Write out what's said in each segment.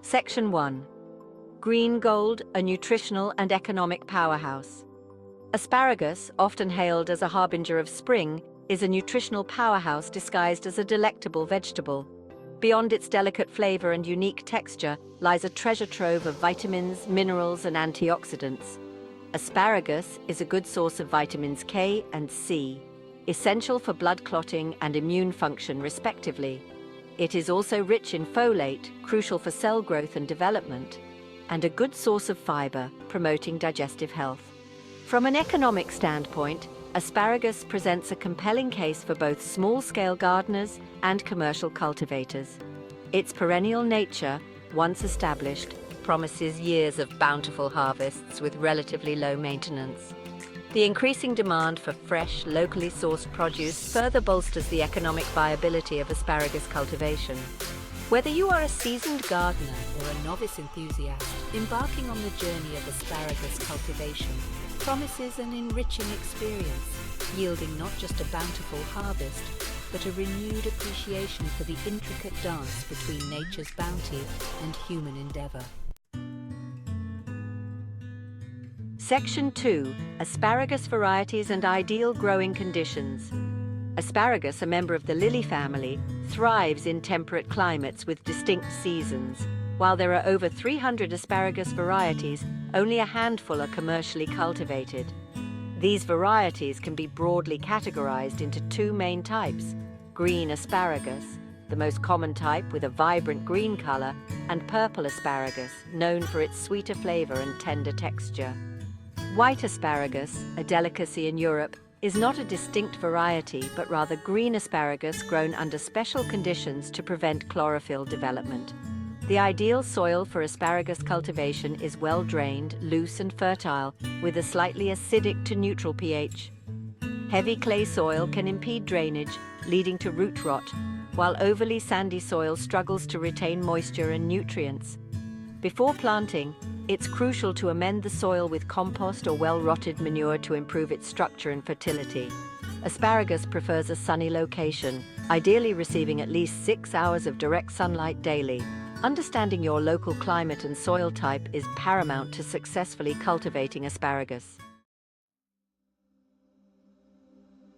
Section 1. Green gold, a nutritional and economic powerhouse. Asparagus, often hailed as a harbinger of spring, is a nutritional powerhouse disguised as a delectable vegetable. Beyond its delicate flavor and unique texture lies a treasure trove of vitamins, minerals, and antioxidants. Asparagus is a good source of vitamins K and C, essential for blood clotting and immune function respectively. It is also rich in folate, crucial for cell growth and development, and a good source of fiber, promoting digestive health. From an economic standpoint, asparagus presents a compelling case for both small-scale gardeners and commercial cultivators. Its perennial nature, once established, promises years of bountiful harvests with relatively low maintenance. The increasing demand for fresh, locally sourced produce further bolsters the economic viability of asparagus cultivation. Whether you are a seasoned gardener or a novice enthusiast, embarking on the journey of asparagus cultivation promises an enriching experience, yielding not just a bountiful harvest, but a renewed appreciation for the intricate dance between nature's bounty and human endeavor. Section 2. Asparagus varieties and ideal growing conditions. Asparagus, a member of the lily family, thrives in temperate climates with distinct seasons. While there are over 300 asparagus varieties, only a handful are commercially cultivated. These varieties can be broadly categorized into two main types: green asparagus, the most common type with a vibrant green color, and purple asparagus, known for its sweeter flavor and tender texture. White asparagus, a delicacy in Europe, is not a distinct variety, but rather green asparagus grown under special conditions to prevent chlorophyll development. The ideal soil for asparagus cultivation is well-drained, loose and fertile, with a slightly acidic to neutral pH. Heavy clay soil can impede drainage, leading to root rot, while overly sandy soil struggles to retain moisture and nutrients. Before planting, it's crucial to amend the soil with compost or well-rotted manure to improve its structure and fertility. Asparagus prefers a sunny location, ideally receiving at least 6 hours of direct sunlight daily. Understanding your local climate and soil type is paramount to successfully cultivating asparagus.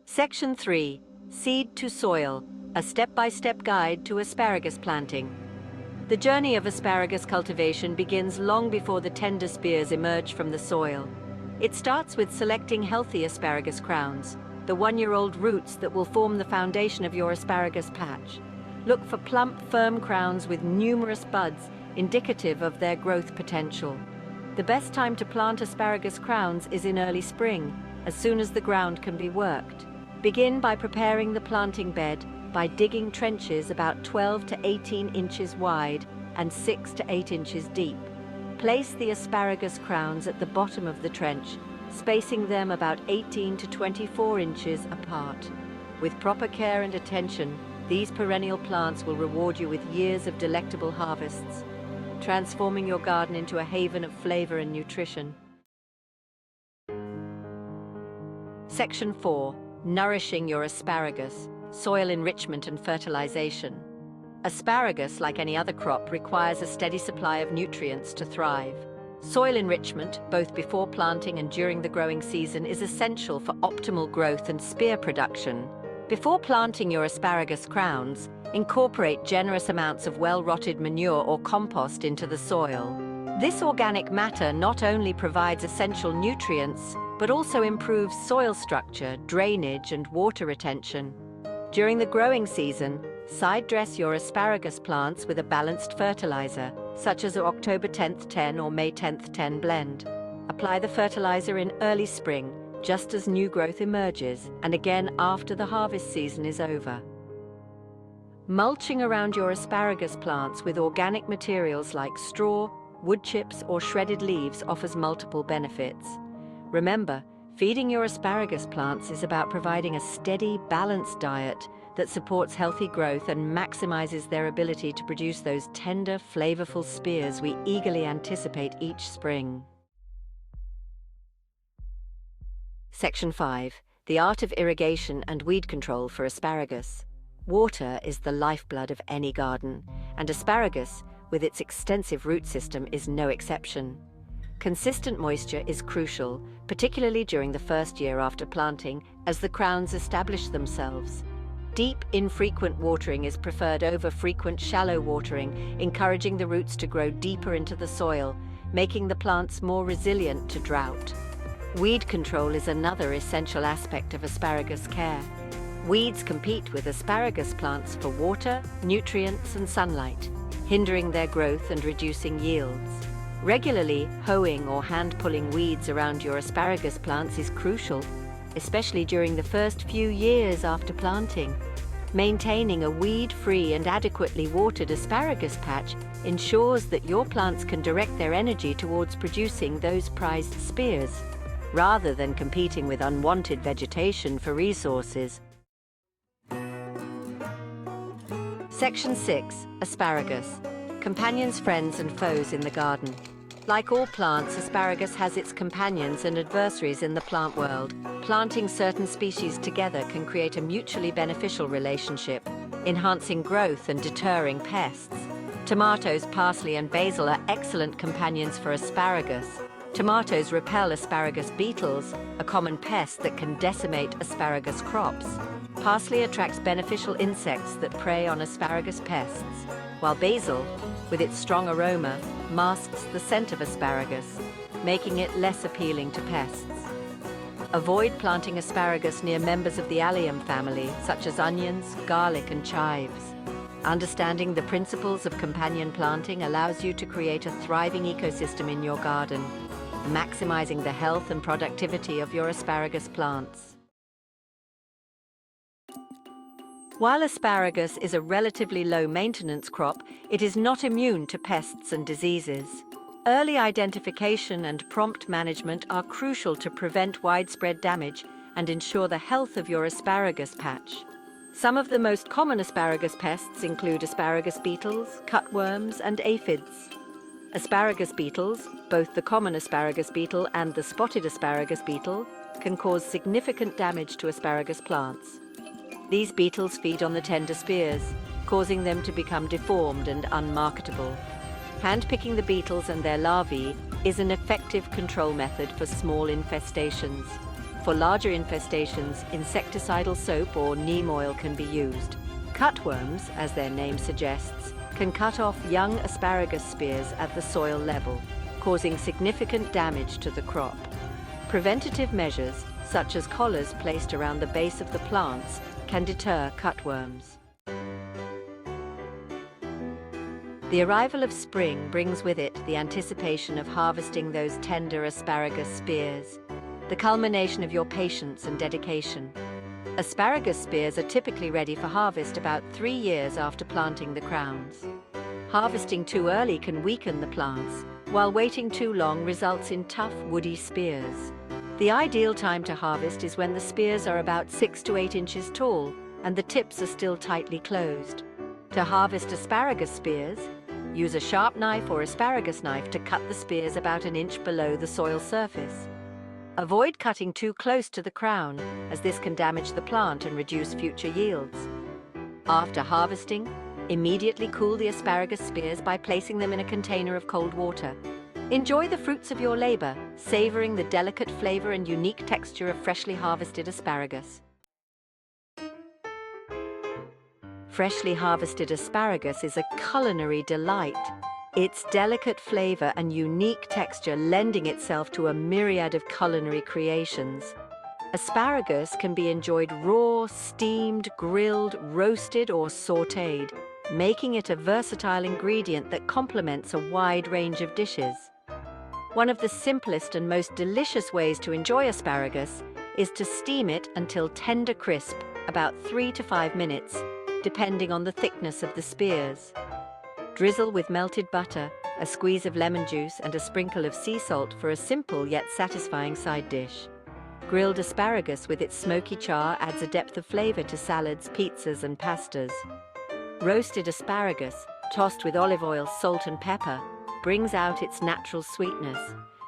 Section 3. Seed to soil, a step-by-step guide to asparagus planting. The journey of asparagus cultivation begins long before the tender spears emerge from the soil. It starts with selecting healthy asparagus crowns, the one-year-old roots that will form the foundation of your asparagus patch. Look for plump, firm crowns with numerous buds, indicative of their growth potential. The best time to plant asparagus crowns is in early spring, as soon as the ground can be worked. Begin by preparing the planting bed by digging trenches about 12 to 18 inches wide and 6 to 8 inches deep. Place the asparagus crowns at the bottom of the trench, spacing them about 18 to 24 inches apart. With proper care and attention, these perennial plants will reward you with years of delectable harvests, transforming your garden into a haven of flavor and nutrition. Section 4. Nourishing your asparagus, soil enrichment and fertilization. Asparagus, like any other crop, requires a steady supply of nutrients to thrive. Soil enrichment, both before planting and during the growing season, is essential for optimal growth and spear production. Before planting your asparagus crowns, incorporate generous amounts of well-rotted manure or compost into the soil. This organic matter not only provides essential nutrients, but also improves soil structure, drainage, and water retention. During the growing season, side-dress your asparagus plants with a balanced fertilizer, such as an October 10th 10 or May 10th 10 blend. Apply the fertilizer in early spring, just as new growth emerges, and again after the harvest season is over. Mulching around your asparagus plants with organic materials like straw, wood chips, or shredded leaves offers multiple benefits. Remember, feeding your asparagus plants is about providing a steady, balanced diet that supports healthy growth and maximizes their ability to produce those tender, flavorful spears we eagerly anticipate each spring. Section 5. The art of irrigation and weed control for asparagus. Water is the lifeblood of any garden, and asparagus, with its extensive root system, is no exception. Consistent moisture is crucial, particularly during the first year after planting, as the crowns establish themselves. Deep, infrequent watering is preferred over frequent, shallow watering, encouraging the roots to grow deeper into the soil, making the plants more resilient to drought. Weed control is another essential aspect of asparagus care. Weeds compete with asparagus plants for water, nutrients, and sunlight, hindering their growth and reducing yields. Regularly hoeing or hand-pulling weeds around your asparagus plants is crucial, especially during the first few years after planting. Maintaining a weed-free and adequately watered asparagus patch ensures that your plants can direct their energy towards producing those prized spears, rather than competing with unwanted vegetation for resources. Section 6. Asparagus. Companions, friends, and foes in the garden. Like all plants, asparagus has its companions and adversaries in the plant world. Planting certain species together can create a mutually beneficial relationship, enhancing growth and deterring pests. Tomatoes, parsley, and basil are excellent companions for asparagus. Tomatoes repel asparagus beetles, a common pest that can decimate asparagus crops. Parsley attracts beneficial insects that prey on asparagus pests, while basil, with its strong aroma, masks the scent of asparagus, making it less appealing to pests. Avoid planting asparagus near members of the allium family, such as onions, garlic, and chives. Understanding the principles of companion planting allows you to create a thriving ecosystem in your garden, maximizing the health and productivity of your asparagus plants. While asparagus is a relatively low-maintenance crop, it is not immune to pests and diseases. Early identification and prompt management are crucial to prevent widespread damage and ensure the health of your asparagus patch. Some of the most common asparagus pests include asparagus beetles, cutworms, and aphids. Asparagus beetles, both the common asparagus beetle and the spotted asparagus beetle, can cause significant damage to asparagus plants. These beetles feed on the tender spears, causing them to become deformed and unmarketable. Handpicking the beetles and their larvae is an effective control method for small infestations. For larger infestations, insecticidal soap or neem oil can be used. Cutworms, as their name suggests, can cut off young asparagus spears at the soil level, causing significant damage to the crop. Preventative measures, such as collars placed around the base of the plants, can deter cutworms. The arrival of spring brings with it the anticipation of harvesting those tender asparagus spears, the culmination of your patience and dedication. Asparagus spears are typically ready for harvest about 3 years after planting the crowns. Harvesting too early can weaken the plants, while waiting too long results in tough, woody spears. The ideal time to harvest is when the spears are about 6 to 8 inches tall and the tips are still tightly closed. To harvest asparagus spears, use a sharp knife or asparagus knife to cut the spears about 1 inch below the soil surface. Avoid cutting too close to the crown, as this can damage the plant and reduce future yields. After harvesting, immediately cool the asparagus spears by placing them in a container of cold water. Enjoy the fruits of your labor, savoring the delicate flavor and unique texture of freshly harvested asparagus. Freshly harvested asparagus is a culinary delight, its delicate flavor and unique texture lending itself to a myriad of culinary creations. Asparagus can be enjoyed raw, steamed, grilled, roasted, or sautéed, making it a versatile ingredient that complements a wide range of dishes. One of the simplest and most delicious ways to enjoy asparagus is to steam it until tender crisp, about 3 to 5 minutes, depending on the thickness of the spears. Drizzle with melted butter, a squeeze of lemon juice, and a sprinkle of sea salt for a simple yet satisfying side dish. Grilled asparagus with its smoky char adds a depth of flavor to salads, pizzas, and pastas. Roasted asparagus, tossed with olive oil, salt, and pepper, brings out its natural sweetness.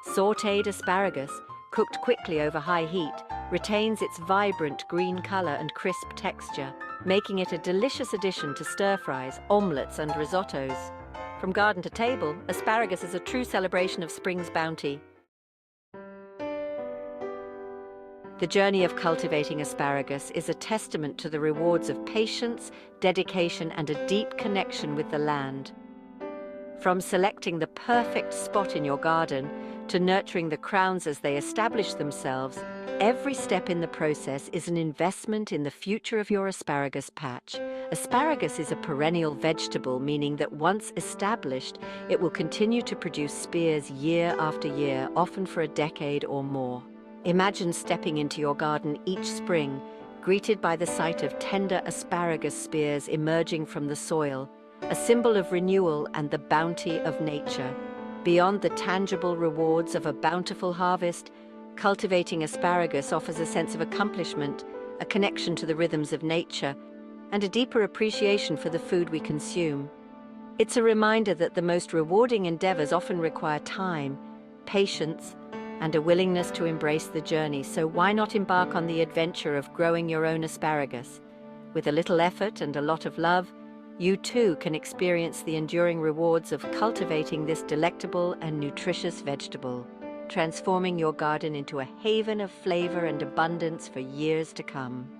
Sautéed asparagus, cooked quickly over high heat, retains its vibrant green color and crisp texture, making it a delicious addition to stir-fries, omelettes, and risottos. From garden to table, asparagus is a true celebration of spring's bounty. The journey of cultivating asparagus is a testament to the rewards of patience, dedication, and a deep connection with the land. From selecting the perfect spot in your garden to nurturing the crowns as they establish themselves, every step in the process is an investment in the future of your asparagus patch. Asparagus is a perennial vegetable, meaning that once established, it will continue to produce spears year after year, often for a decade or more. Imagine stepping into your garden each spring, greeted by the sight of tender asparagus spears emerging from the soil, a symbol of renewal and the bounty of nature. Beyond the tangible rewards of a bountiful harvest, cultivating asparagus offers a sense of accomplishment, a connection to the rhythms of nature, and a deeper appreciation for the food we consume. It's a reminder that the most rewarding endeavors often require time, patience, and a willingness to embrace the journey, so why not embark on the adventure of growing your own asparagus? With a little effort and a lot of love, you too can experience the enduring rewards of cultivating this delectable and nutritious vegetable, transforming your garden into a haven of flavor and abundance for years to come.